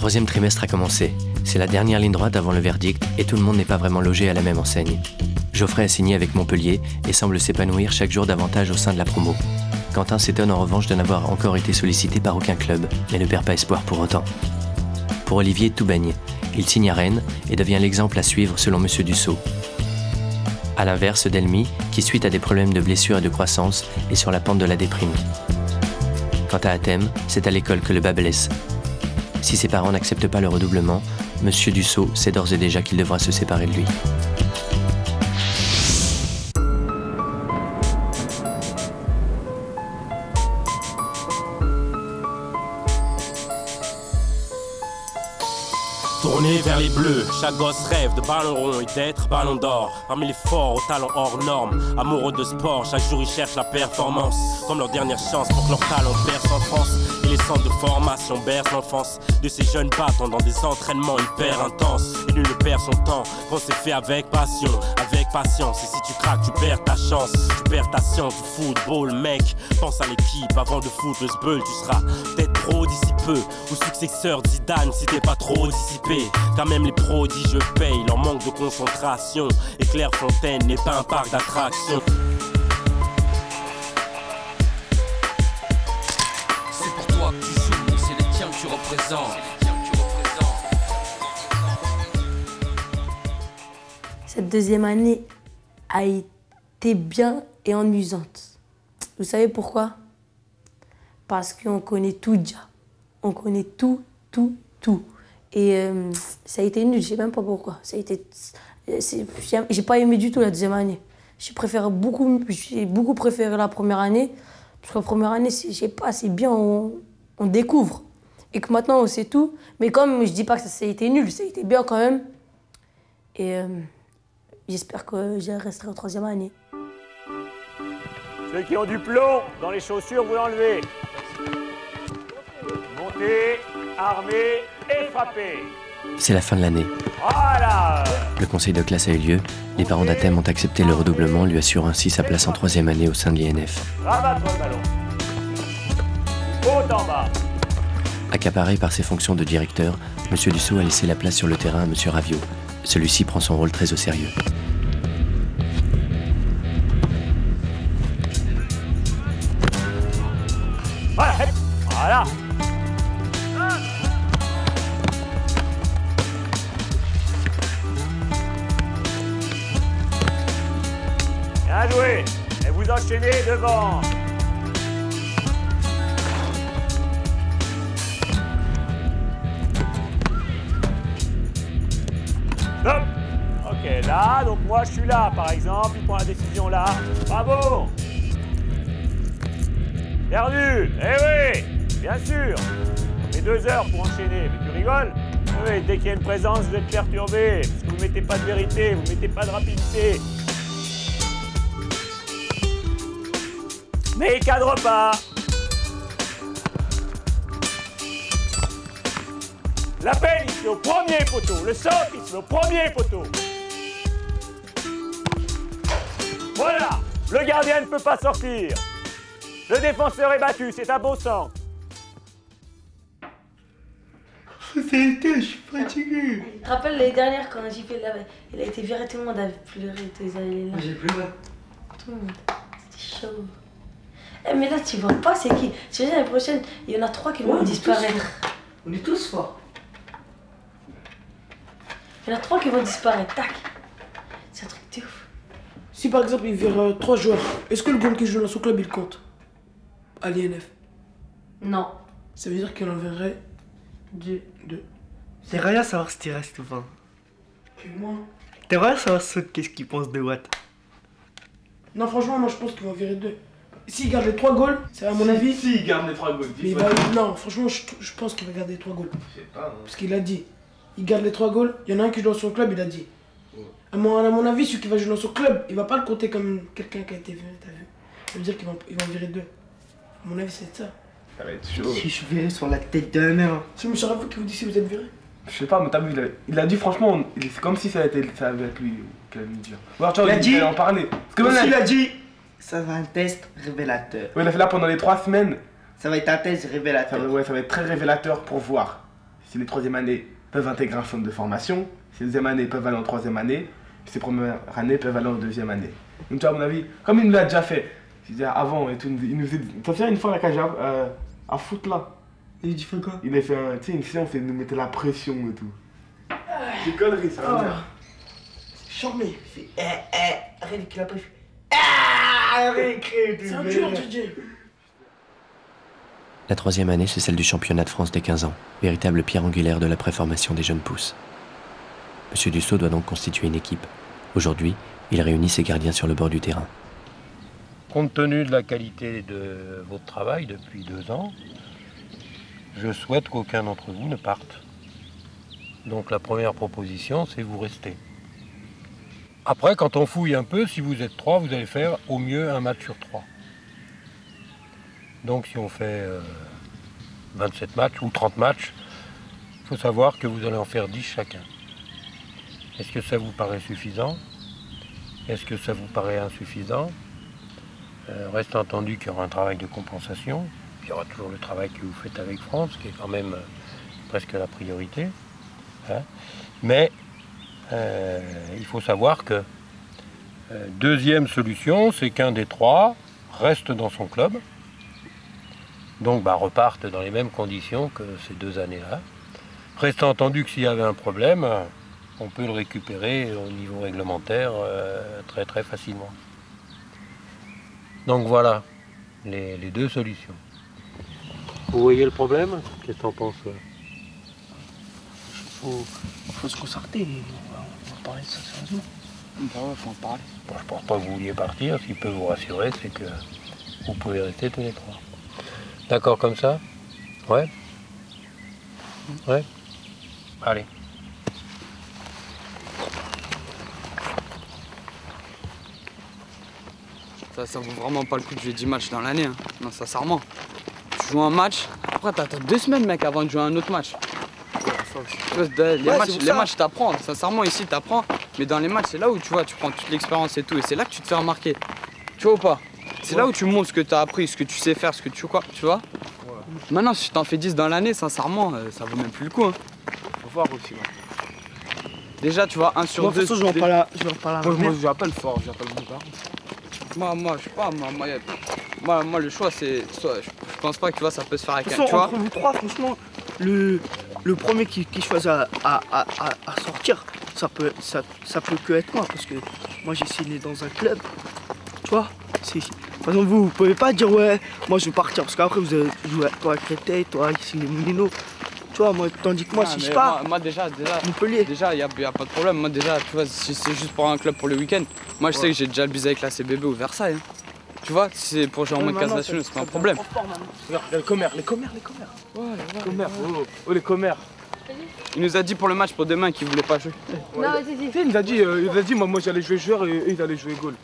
troisième trimestre a commencé. C'est la dernière ligne droite avant le verdict et tout le monde n'est pas vraiment logé à la même enseigne. Geoffrey a signé avec Montpellier et semble s'épanouir chaque jour davantage au sein de la promo. Quentin s'étonne en revanche de n'avoir encore été sollicité par aucun club, mais ne perd pas espoir pour autant. Pour Olivier, tout baigne. Il signe à Rennes et devient l'exemple à suivre selon Monsieur Dussault. A l'inverse, Delmy, qui suite à des problèmes de blessure et de croissance, est sur la pente de la déprime. Quant à Athème, c'est à l'école que le bas blesse. Si ses parents n'acceptent pas le redoublement, Monsieur Dussault sait d'ores et déjà qu'il devra se séparer de lui. Tourné vers les bleus, chaque gosse rêve de ballon rond et d'être ballon d'or. Parmi les forts aux talents hors normes, amoureux de sport, chaque jour ils cherchent la performance. Comme leur dernière chance pour que leur talent perce en France. Et les centres de formation bercent l'enfance de ces jeunes battants dans des entraînements hyper intenses. Et nul ne perd son temps quand c'est fait avec passion, avec patience. Et si tu craques, tu perds ta chance, tu perds ta science du football, mec. Pense à l'équipe avant de foutre le sbeul, tu seras peut-être pro d'ici peu, ou successeur de Zidane si t'es pas trop dissipé. Car même les prodiges payent leur manque de concentration. Et Clairefontaine n'est pas un parc d'attractions. C'est pour toi que tu joues, c'est les tiens que tu représentes. Cette deuxième année a été bien et ennuyante. Vous savez pourquoi? Parce qu'on connaît tout déjà. On connaît tout. Et ça a été nul, je sais même pas pourquoi. J'ai pas aimé du tout la deuxième année. J'ai beaucoup préféré la première année. Parce que la première année, je sais pas, c'est bien, on découvre. Et que maintenant, on sait tout. Mais comme je dis pas que ça a été nul, ça a été bien quand même. Et j'espère que je resterai en troisième année. Ceux qui ont du plomb dans les chaussures, vous l'enlevez. Montez, armez et frappez. C'est la fin de l'année. Voilà. Le conseil de classe a eu lieu. Les parents d'Athème ont accepté le redoublement, lui assurant ainsi sa place en troisième année au sein de l'INF. Rabattre le ballon. Haut en bas. Accaparé par ses fonctions de directeur, Monsieur Dussault a laissé la place sur le terrain à Monsieur Raviot. Celui-ci prend son rôle très au sérieux. Voilà. Bien joué. Et vous enchaînez devant. Stop. Ok, là, donc moi je suis là par exemple, il prend la décision là. Bravo. Perdu. Eh oui, bien sûr. Mais 2 heures pour enchaîner, mais tu rigoles? Oui, dès qu'il y a une présence, vous êtes perturbé, parce que vous ne mettez pas de vérité, vous ne mettez pas de rapidité. Mais il cadre pas. L'appel, il se met au premier poteau. Le centre, il se met au premier poteau. Voilà. Le gardien ne peut pas sortir. Le défenseur est battu. C'est un beau centre. Je suis fatigué. Tu te rappelles l'année dernière quand JP il a été viré, tout le monde a pleuré, ils allaient là. J'ai pleuré. Tout le monde. C'était chaud. Eh, mais là, tu vois pas c'est qui. Tu sais, l'année prochaine, il y en a 3 qui vont disparaître. On est tous forts. Il y en a 3 qui vont disparaître, tac. C'est un truc de ouf. Si par exemple il vire 3 joueurs, est-ce que le gars qui joue dans son club il compte à l'INF? Non. Ça veut dire qu'il en verrait 2. J'aimerais bien savoir si tu restes ou pas. Et moi? T'aimerais bien savoir qu'est-ce qu'ils pensent de Watt? Non, franchement, moi je pense qu'il va en virer 2. S'il garde les 3 goals, c'est à mon avis. Si, il garde les 3 goals. Mais non, franchement, je pense qu'il va garder les 3 goals. Je sais pas. Hein. Parce qu'il a dit. Il garde les 3 goals. Il y en a un qui joue dans son club, il a dit. Ouais. À mon avis, celui qui va jouer dans son club, il va pas le compter comme quelqu'un qui a été viré, t'as vu? Ça veut dire qu'il va en virer 2. À mon avis, c'est ça. Ça va être chaud. Si je verrais sur la tête de la mère. C'est M. Raveau qui vous dit si vous êtes viré. Je sais pas, mais t'as vu, il a dit franchement, c'est comme si ça avait être lui qui allait nous dire. Alors, tu vois, il allait en parler. Parce que même il a dit, ça va être un test révélateur. Ouais, il a fait là pendant les 3 semaines. Ça va être un test révélateur. Ça va être très révélateur pour voir Si les troisième années peuvent intégrer un centre de formation, si les deuxième années peuvent aller en troisième année, si les premières années peuvent aller en deuxième année. Donc tu vois, à mon avis, comme il nous l'a déjà fait, avant et tout, il nous faisait... T'as fait une fois la cage à foot là. Et il fait quoi? Il a fait une séance et il nous mettait la pression et tout. C'est conneries ça. C'est charmé. Il fait arrête qu'il a pas fait. Récré. C'est un dur, DJ. La troisième année, c'est celle du championnat de France des 15 ans, véritable pierre angulaire de la préformation des jeunes pousses. Monsieur Dussault doit donc constituer une équipe. Aujourd'hui, il réunit ses gardiens sur le bord du terrain. Compte tenu de la qualité de votre travail depuis 2 ans, je souhaite qu'aucun d'entre vous ne parte. Donc la première proposition, c'est vous rester. Après, quand on fouille un peu, si vous êtes 3, vous allez faire au mieux un match sur 3. Donc si on fait 27 matchs ou 30 matchs, il faut savoir que vous allez en faire 10 chacun. Est-ce que ça vous paraît suffisant? Est-ce que ça vous paraît insuffisant? Reste entendu qu'il y aura un travail de compensation. Il y aura toujours le travail que vous faites avec France, qui est quand même presque la priorité. Hein. Mais il faut savoir que deuxième solution, c'est qu'un des 3 reste dans son club. Donc repartent dans les mêmes conditions que ces 2 années-là. Reste entendu que s'il y avait un problème, on peut le récupérer au niveau réglementaire très très facilement. Donc voilà les 2 solutions. Vous voyez le problème? Qu'est-ce que t'en penses? Faut se concerter, on va parler de ça sérieusement. Bah ouais, faut en parler. Bon, je pense pas que vous vouliez partir. Ce qui peut vous rassurer, c'est que vous pouvez rester tous les 3. D'accord comme ça? Ouais? Ouais? Allez. Ça vaut vraiment pas le coup de jouer 10 matchs dans l'année. Hein. Non, sincèrement. Tu joues un match, après t'as 2 semaines, mec, avant de jouer un autre match. Les matchs, t'apprends. Sincèrement, ici, t'apprends. Mais dans les matchs, c'est là où tu vois, tu prends toute l'expérience et tout. Et c'est là que tu te fais remarquer. Tu vois ou pas? C'est là où tu montres ce que t'as appris, ce que tu sais faire, ce que tu vois. Tu vois. Maintenant, si tu t'en fais 10 dans l'année, sincèrement, ça vaut même plus le coup. Hein. Faut voir aussi. Là. Déjà, tu vois, 1 sur 2. De toute façon, je vais en parler à moi, j'appelle fort, j'appelle mon père. Moi, je sais pas, moi, le choix, c'est. Je pense pas que tu vois, ça peut se faire avec un. Tu vois, entre vous 3, franchement, le premier qui choisit à sortir, ça peut que être moi, parce que moi j'ai signé dans un club. Tu vois, par exemple, vous pouvez pas dire ouais, moi je vais partir, parce qu'après vous avez joué toi avec Créteil, toi ici les Moulineaux. Tu vois, moi, tandis que moi, si je pars, moi déjà, Montpellier. Déjà, y a pas de problème. Moi déjà, tu vois, si c'est juste pour un club pour le week-end, moi je sais que j'ai déjà le bise avec la CBB ou Versailles. Hein. Tu vois, si c'est pour jouer en mode 15 nationaux, c'est pas un problème. Regarde, les commères. Ouais, les commères. Il nous a dit pour le match pour demain qu'il voulait pas jouer. Non, vas-y. Il nous a dit, moi j'allais jouer joueur et eux ils allaient jouer goal.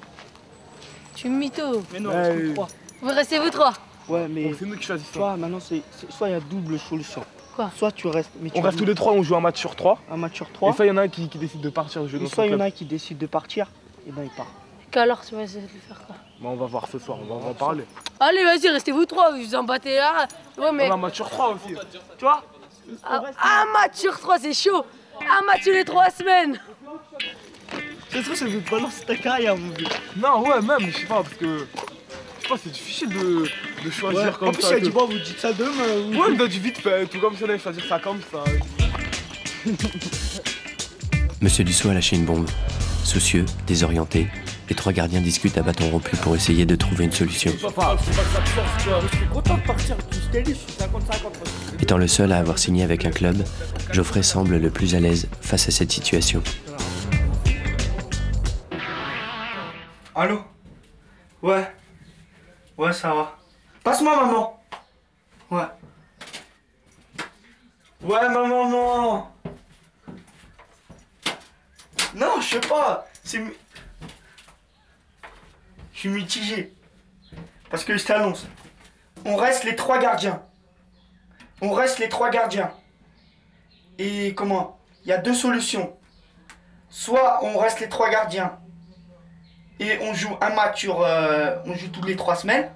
Tu me mytho. Mais non, Ouais. 3. Vous restez vous 3. Ouais, mais C'est nous qui choisissons. tu vois, maintenant, soit il y a double solution. Quoi? Soit tu restes, mais On reste tous les 3, on joue un match sur 3. un match sur Et 3. soit il y en a un qui décide de partir de jouer dans son Soit il y en club. a un qui décide de partir, et ben il part. Qu'alors tu vas essayer de faire quoi? Bah, on va voir ce soir, on va en parler. Allez, vas-y, restez vous 3, vous vous en battez là. Ouais, mais. On a un match sur 3 aussi. Tu vois? Un match sur 3, c'est chaud. Un match tous les 3 semaines. C'est sûr, ça veut balancer ta carrière, mon vieux. Non, ouais, même, je sais pas, parce que. Je sais pas, c'est difficile de choisir Ouais, comme en plus, ça. il a dit, bon, vous dites ça demain. Ouais, il a dit vite fait, tout comme si on allait choisir ça comme ça. Monsieur Dussault a lâché une bombe. Soucieux, désorienté, les 3 gardiens discutent à bâton rompu pour essayer de trouver une solution. Étant le seul à avoir signé avec un club, Geoffrey semble le plus à l'aise face à cette situation. Allô? Ouais. Ouais, ça va. Passe-moi, maman. Ouais. Ouais, ma maman. Non, je sais pas. Je suis mitigé. Parce que je t'annonce. On reste les 3 gardiens. Et comment? Il y a 2 solutions. Soit on reste les 3 gardiens. Et on joue un match sur... on joue toutes les 3 semaines.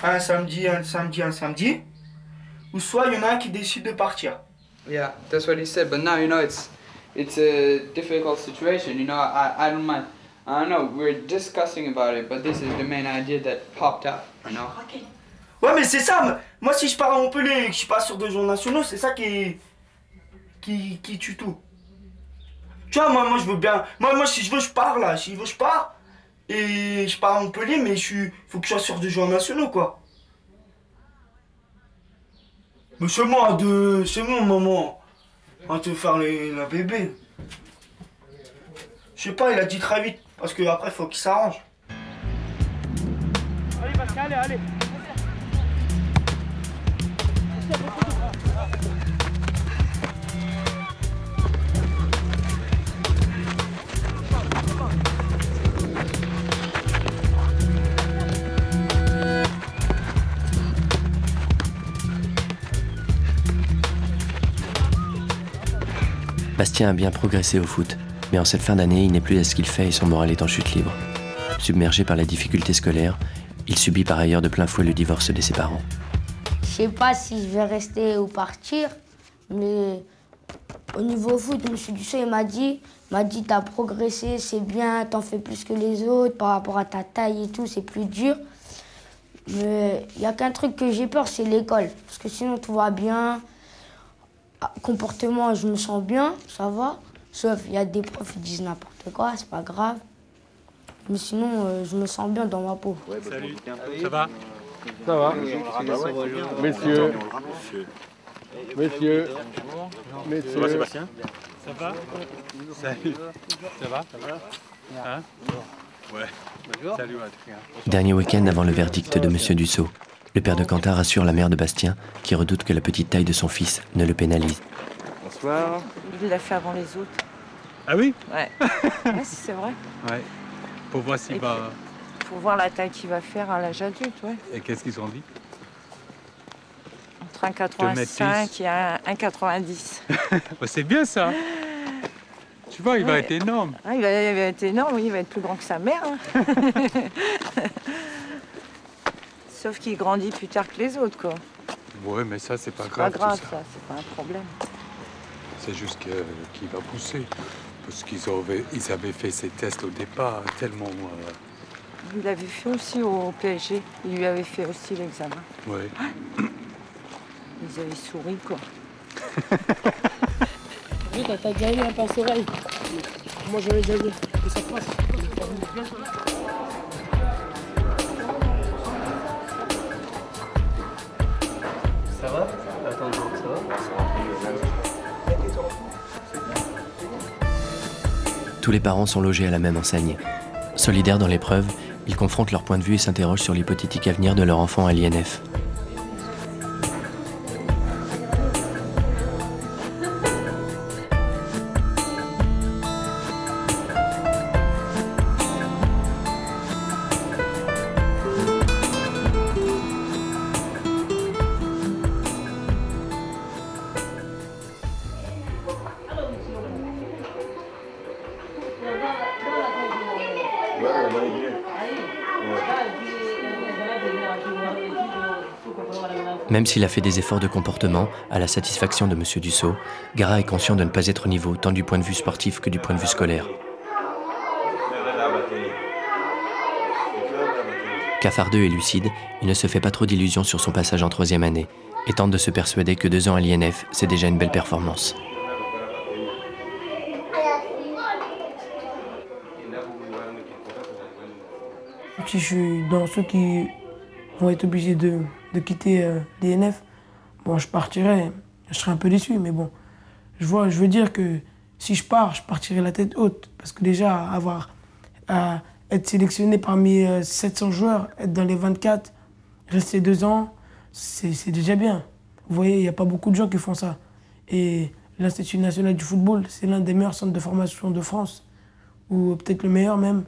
Un samedi. Ou soit il y en a un qui décide de partir. Yeah, that's what he said. But now, you know, it's a difficult situation. You know, I don't mind. I don't know. We're discussing about it, but this is the main idea that popped up. You know. Ouais, mais c'est ça. Moi, si je pars à Montpellier et que je suis pas sur 2 jours nationaux, c'est ça qui tue tout. Tu vois, moi, je veux bien. Moi, si je veux, je pars là. Si je veux, je pars. Et je pars à Montpellier, mais faut que je sois sur 2 jours nationaux, quoi. Mais c'est moi, maman. On va te faire la bébé. Je sais pas, il a dit très vite. Parce que après, faut qu'il s'arrange. Allez, Pascal, allez. Bastien a bien progressé au foot, mais en cette fin d'année, il n'est plus à ce qu'il fait et son moral est en chute libre. Submergé par la difficulté scolaire, il subit par ailleurs de plein fouet le divorce de ses parents. Je sais pas si je vais rester ou partir, mais au niveau foot, M. Dussault il m'a dit t'as progressé, c'est bien, t'en fais plus que les autres par rapport à ta taille et tout, c'est plus dur. Mais il y a qu'un truc que j'ai peur, c'est l'école, parce que sinon tout va bien. Comportement, je me sens bien, ça va. Sauf il y a des profs qui disent n'importe quoi, c'est pas grave. Mais sinon, je me sens bien dans ma peau. Salut, ça va? Ça va. Messieurs. Messieurs. Ça va, Sébastien? Ça va? Salut. Ça va? Hein? Ouais. Salut, Adrien. Dernier week-end avant le verdict de M. Dussault, le père de Quentin rassure la mère de Bastien, qui redoute que la petite taille de son fils ne le pénalise. Bonsoir. Il l'a fait avant les autres. Ah oui? Ouais. Ouais, c'est vrai. Ouais. Pour voir s'il va... Pour voir la taille qu'il va faire à l'âge adulte, ouais. Et qu'est-ce qu'ils ont dit? Entre 1,85 et 1,90. C'est bien ça. Tu vois, il va être énorme. Ah, il va être énorme, oui, il va être plus grand que sa mère. Hein. Sauf qu'il grandit plus tard que les autres, quoi. Ouais, mais ça, c'est pas grave. grave. C'est pas grave, ça, c'est pas un problème. C'est juste qu'il va pousser. Parce qu'ils avaient fait ces tests au départ tellement... Il l'avait fait aussi au PSG. Il lui avait fait aussi l'examen. Ouais. Ils avaient souri, quoi. T'as déjà eu un pince-oreille. Moi, j'en ai déjà vu. Que ça passe. Ça va? Attends, ça va? Tous les parents sont logés à la même enseigne. Solidaires dans l'épreuve, ils confrontent leur point de vue et s'interrogent sur l'hypothétique avenir de leur enfant à l'INF. Même s'il a fait des efforts de comportement à la satisfaction de M. Dussault, Gara est conscient de ne pas être au niveau tant du point de vue sportif que du point de vue scolaire. Cafardeux et lucide, il ne se fait pas trop d'illusions sur son passage en 3e année et tente de se persuader que 2 ans à l'INF, c'est déjà une belle performance. Si je suis dans ceux qui vont être obligés de quitter l'INF, bon, je partirai. Je serai un peu déçu, mais bon. Je veux dire que si je partirai la tête haute. Parce que déjà, être sélectionné parmi 700 joueurs, être dans les 24, rester 2 ans, c'est déjà bien. Vous voyez, il n'y a pas beaucoup de gens qui font ça. Et l'Institut national du football, c'est l'un des meilleurs centres de formation de France. Ou peut-être le meilleur même.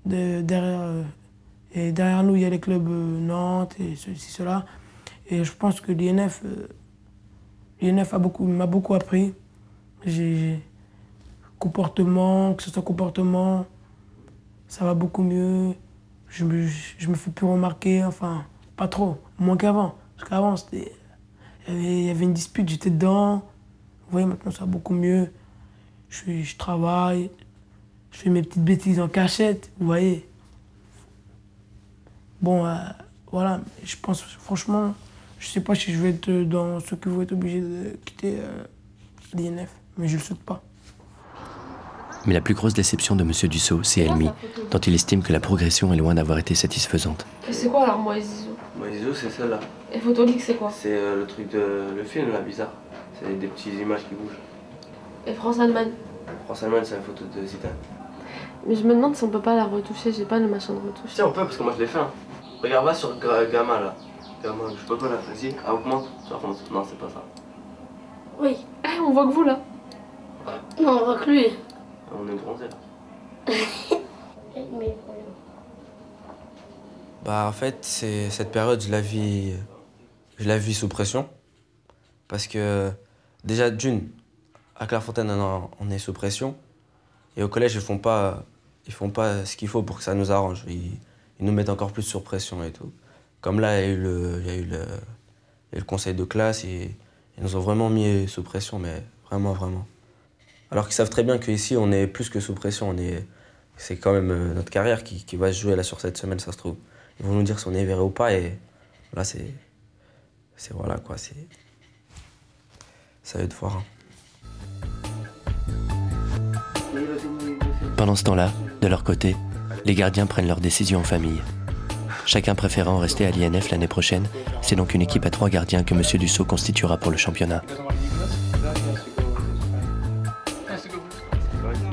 Et derrière nous, il y a les clubs Nantes et ceci, cela. Et je pense que l'INF m'a beaucoup appris. Comportement, que ce soit comportement, ça va beaucoup mieux. Je me fais plus remarquer, enfin, pas trop, moins qu'avant. Parce qu'avant, il y avait une dispute, j'étais dedans, Vous voyez, maintenant ça va beaucoup mieux. Je travaille, je fais mes petites bêtises en cachette, vous voyez. Bon, voilà, je pense franchement, je sais pas si je vais être dans ceux qui vont être obligés de quitter l'INF, mais je le souhaite pas. Mais la plus grosse déception de M. Dussault, c'est Elmi, dont il estime que la progression est loin d'avoir été satisfaisante. Et c'est quoi alors, Moïse Zizou? Moïse Zizou, c'est celle-là. Et Photolink, c'est quoi? C'est le truc de le film, là, bizarre. C'est des petites images qui bougent. Et France-Allemagne? France-Allemagne, c'est la photo de Zidane. Mais je me demande si on peut pas la retoucher, j'ai pas le machin de retouche. Si, on peut, parce que moi je l'ai fait. Hein. Regarde, va sur Gamma, là. Gamma, je sais pas quoi, là. Vas-y, augmente. Ça remonte. Non, c'est pas ça. Oui. On voit que vous, là. Ouais. Non, on voit que lui. On est bronzé, là. Bah en fait, cette période, je la vis sous pression. Parce que déjà d'une, à Clairefontaine, on est sous pression. Et au collège, ils font pas ce qu'il faut pour que ça nous arrange. Ils nous mettent encore plus sur pression et tout. Comme là, il y a eu le conseil de classe et ils nous ont vraiment mis sous pression, mais vraiment, vraiment. Alors qu'ils savent très bien qu'ici, on est plus que sous pression. C'est quand même notre carrière qui va se jouer là sur cette semaine, ça se trouve. Ils vont nous dire si on est viré ou pas et là, c'est voilà quoi, ça va être voir. Pendant ce temps-là, de leur côté, les gardiens prennent leurs décisions en famille. Chacun préférant rester à l'INF l'année prochaine, c'est donc une équipe à 3 gardiens que M. Dussault constituera pour le championnat.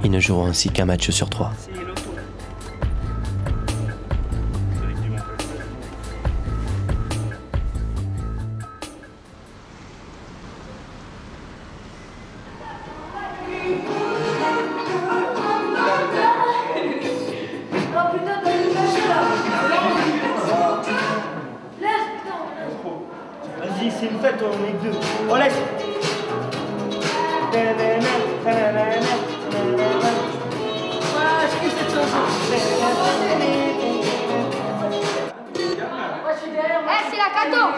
Ils ne joueront ainsi qu'un match sur 3. Vas-y, c'est une fête, on est que deux. On laisse. C'est la 14.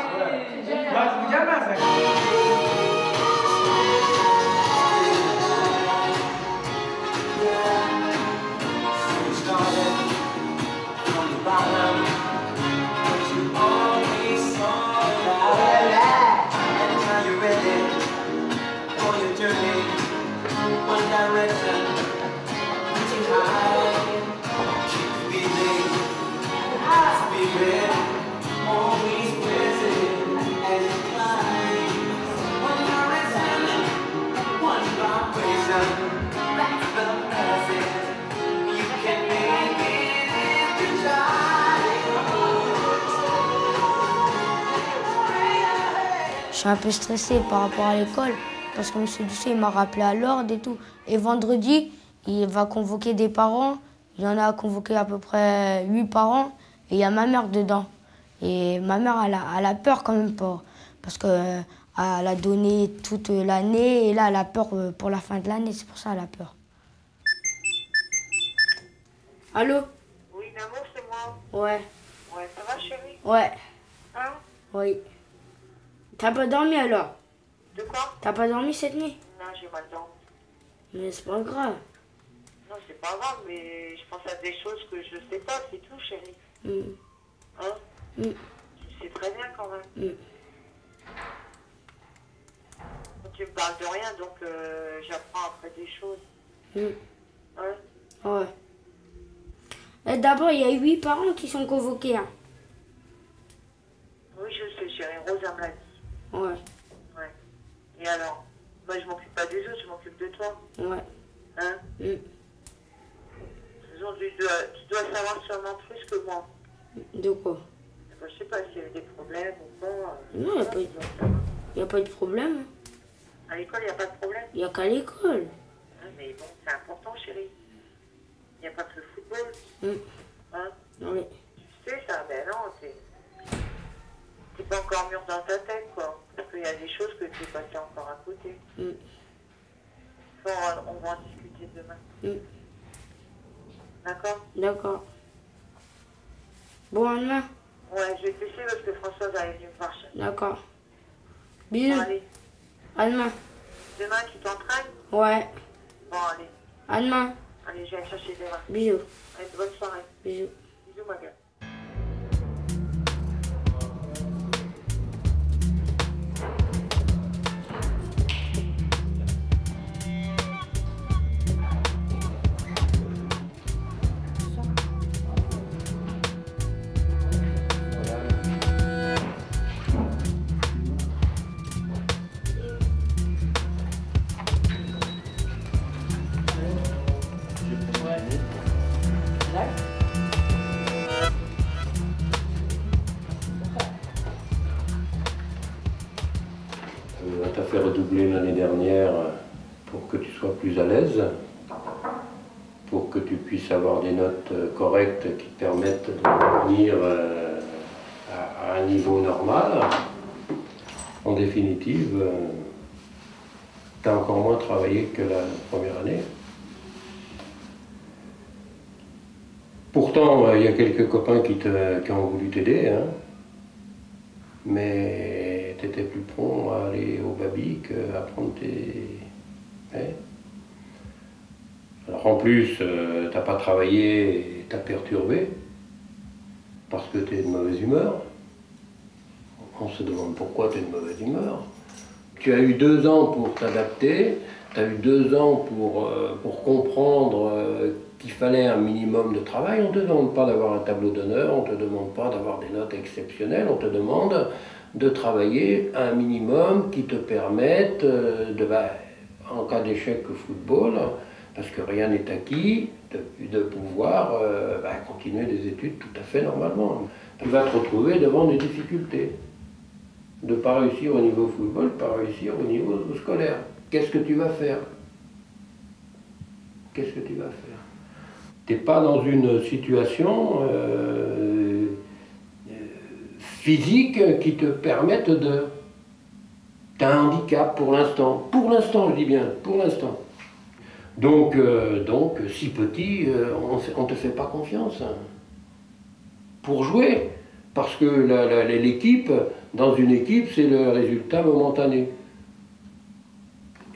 Je suis un peu stressée par rapport à l'école parce que M. Dussault m'a rappelé à l'ordre et tout. Et vendredi, il va convoquer des parents. Il y en a convoqué à peu près 8 parents et il y a ma mère dedans. Et ma mère, elle a peur quand même parce qu'elle a donné toute l'année et là, elle a peur pour la fin de l'année. C'est pour ça qu'elle a peur. Allô? Oui, Namo, c'est moi. Ouais. Ouais, ça va, chérie? Ouais. Hein? Oui. T'as pas dormi alors? De quoi? T'as pas dormi cette nuit? Non, j'ai mal dormi. Mais c'est pas grave. Non, c'est pas grave, mais je pense à des choses que je sais pas, c'est tout, chérie. Hein? Tu sais très bien quand même. Tu me parles de rien, donc j'apprends après des choses. Hein? Ouais. D'abord, il y a 8 parents qui sont convoqués. Hein. Oui, je sais, chérie. Rosa me l'a dit. Ouais. Ouais. Et alors? Moi, je m'occupe pas des autres, je m'occupe de toi. Ouais. Hein? Disons, tu dois savoir sûrement plus que moi. De quoi? Je sais pas s'il y a eu des problèmes ou pas. Non, il n'y a pas de problème. À l'école, il n'y a pas de problème? Il n'y a qu'à l'école. Mais bon, c'est important, chérie. Il n'y a pas que le football. Hein? Oui. Tu sais ça, mais non, t'es pas encore mûr dans ta tête, quoi. Parce qu'il y a des choses que tu es passé encore à côté. On va en discuter demain. D'accord? D'accord. Bon, à demain. Ouais, je vais te laisser parce que Françoise est venue me voir. D'accord. Bisous. Bon, allez. À demain. Demain, tu t'entraînes? Ouais. Bon, allez. À demain. Allez, je vais aller chercher demain. Bisous. Allez, bonne soirée. Bisous. Bisous, ma gueule. On t'a fait redoubler l'année dernière pour que tu sois plus à l'aise, pour que tu puisses avoir des notes correctes qui te permettent de revenir à un niveau normal. En définitive, tu as encore moins travaillé que la première année. Pourtant, il y a quelques copains qui ont voulu t'aider, hein, mais tu étais plus prompt à aller au baby qu'à prendre tes... Ouais. Alors en plus, t'as pas travaillé et t'as perturbé, parce que tu es de mauvaise humeur. On se demande pourquoi tu es de mauvaise humeur. Tu as eu 2 ans pour t'adapter, tu as eu 2 ans pour comprendre qu'il fallait un minimum de travail. On ne te demande pas d'avoir un tableau d'honneur, on ne te demande pas d'avoir des notes exceptionnelles, on te demande de travailler un minimum qui te permette en cas d'échec au football, parce que rien n'est acquis, de pouvoir continuer des études tout à fait normalement. Tu vas te retrouver devant des difficultés. De ne pas réussir au niveau football, de ne pas réussir au niveau scolaire. Qu'est-ce que tu vas faire? Qu'est-ce que tu vas faire? Tu n'es pas dans une situation physique qui te permette de... Tu as un handicap pour l'instant. Pour l'instant, je dis bien, pour l'instant. Donc, si petit, on ne te fait pas confiance pour jouer. Parce que l'équipe, dans une équipe, c'est le résultat momentané.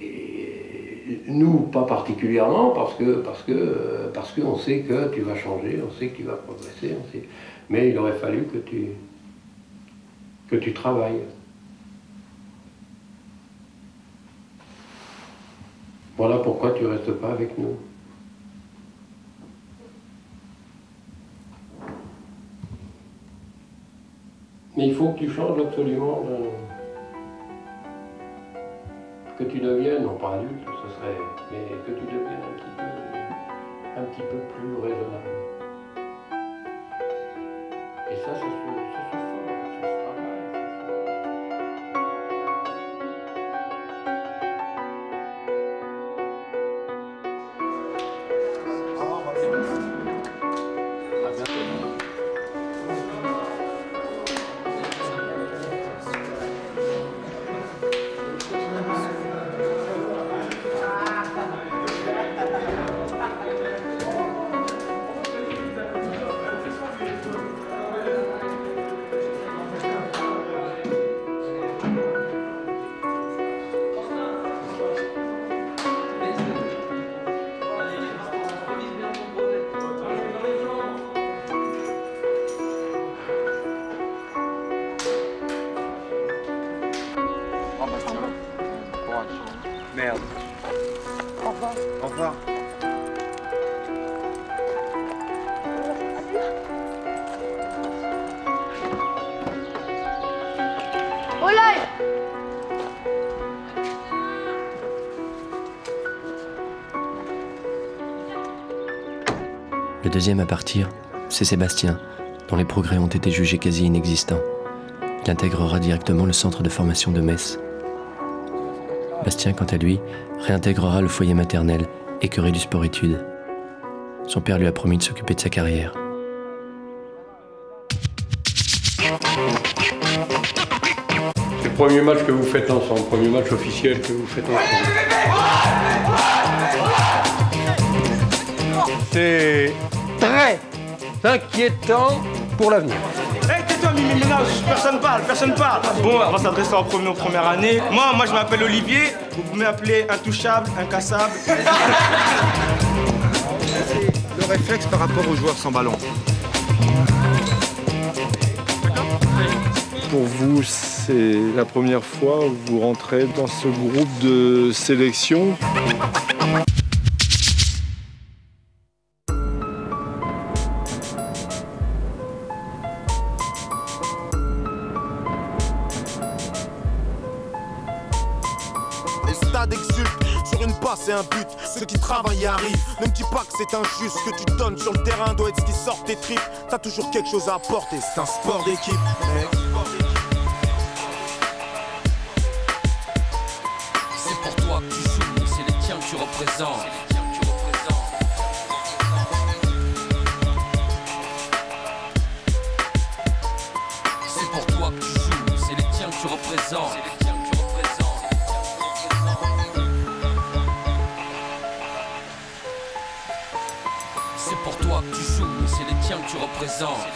Et nous, pas particulièrement, parce qu'on sait que tu vas changer, on sait que tu vas progresser, on sait. Mais il aurait fallu que tu travailles. Voilà pourquoi tu ne restes pas avec nous. Mais il faut que tu changes absolument, que tu deviennes, non pas adulte, ce serait, mais que tu deviennes un petit peu plus raisonnable. Et ça se fait, ça se travaille. À bientôt. Merde. Au revoir. Au revoir. Olay! Le deuxième à partir, c'est Sébastien, dont les progrès ont été jugés quasi inexistants. Il intégrera directement le centre de formation de Metz. Bastien, quant à lui, réintégrera le foyer maternel, écœuré du sport-études. Son père lui a promis de s'occuper de sa carrière. C'est le premier match que vous faites ensemble, premier match officiel que vous faites ensemble. C'est très inquiétant pour l'avenir. Hey, tais-toi, personne parle. Bon, on va s'adresser en premier aux premières années. Moi je m'appelle Olivier, vous pouvez m'appeler intouchable, incassable. C'est le réflexe par rapport aux joueurs sans ballon. Pour vous, c'est la première fois où vous rentrez dans ce groupe de sélection. Et le stade exulte sur une passe et un but. Ceux qui travaillent y arrivent. Ne me dis pas que c'est injuste. Ce que tu donnes sur le terrain doit être ce qui sort tes tripes. T'as toujours quelque chose à apporter. C'est un sport d'équipe. C'est pour toi que tu joues, c'est les tiens que tu représentes. C'est pour toi que tu joues, c'est les tiens que tu représentes. C'est pour toi que tu joues, c'est les tiens que tu représentes.